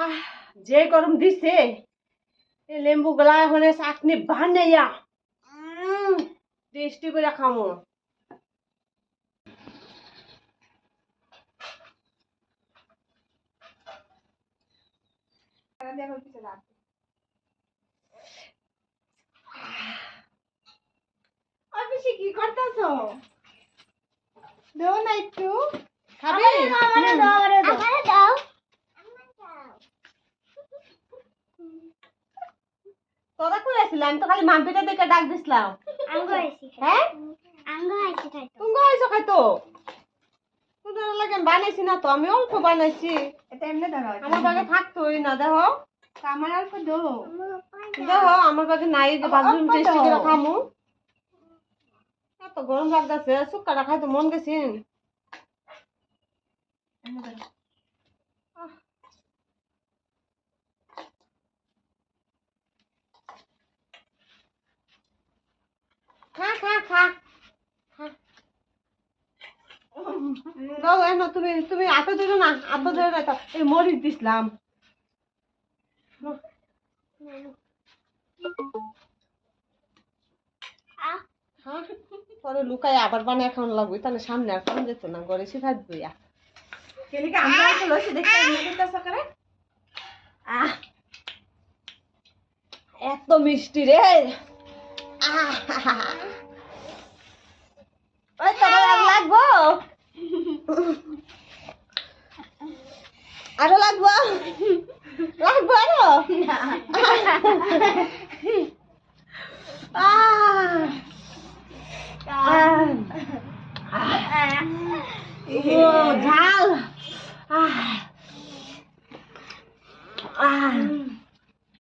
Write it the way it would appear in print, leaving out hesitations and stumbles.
আহ যে গরম দিছে এই লেম্বু গুলা এখন চাটনি বানাইয়া টেস্টি করে খামো। কি করতেছ? দাও না একটু খাবি? দাও। তোরা কই আসছিস? আমি তো খালি মাম্পিটা দেখে ডাক দিছিলাম। হ্যাঁ তুমি আইছো খাইতো তোদের লাগে বানাইছি না তো, আমি অল্প বানাইছি। এটা এমনি ধরো। আমার বাগে থাকতোই না। দেখো আমার অল্প দাও। দেখো আমার বাগে নাই যে ভাবলাম টেস্টি করে খামু। এত গরম লাগতেছে শুক্কাটা খাইতে মন গেছে। খা খা খা দাও এনো তুমি তুমি হাতে ধরো না, হাতে ধরে না তো এই মরিচ দিছিলাম। পরে লুকাই আবার বানিয়ে খাওয়ান লাগবে, তাহলে সামনে আর খাওয়ান যেত না, ঘরে শিখাই বইয়া এত মিষ্টি রে। ওই তোমার আর লাগবো? আরো লাগবো? লাগবো আরো? ঝাল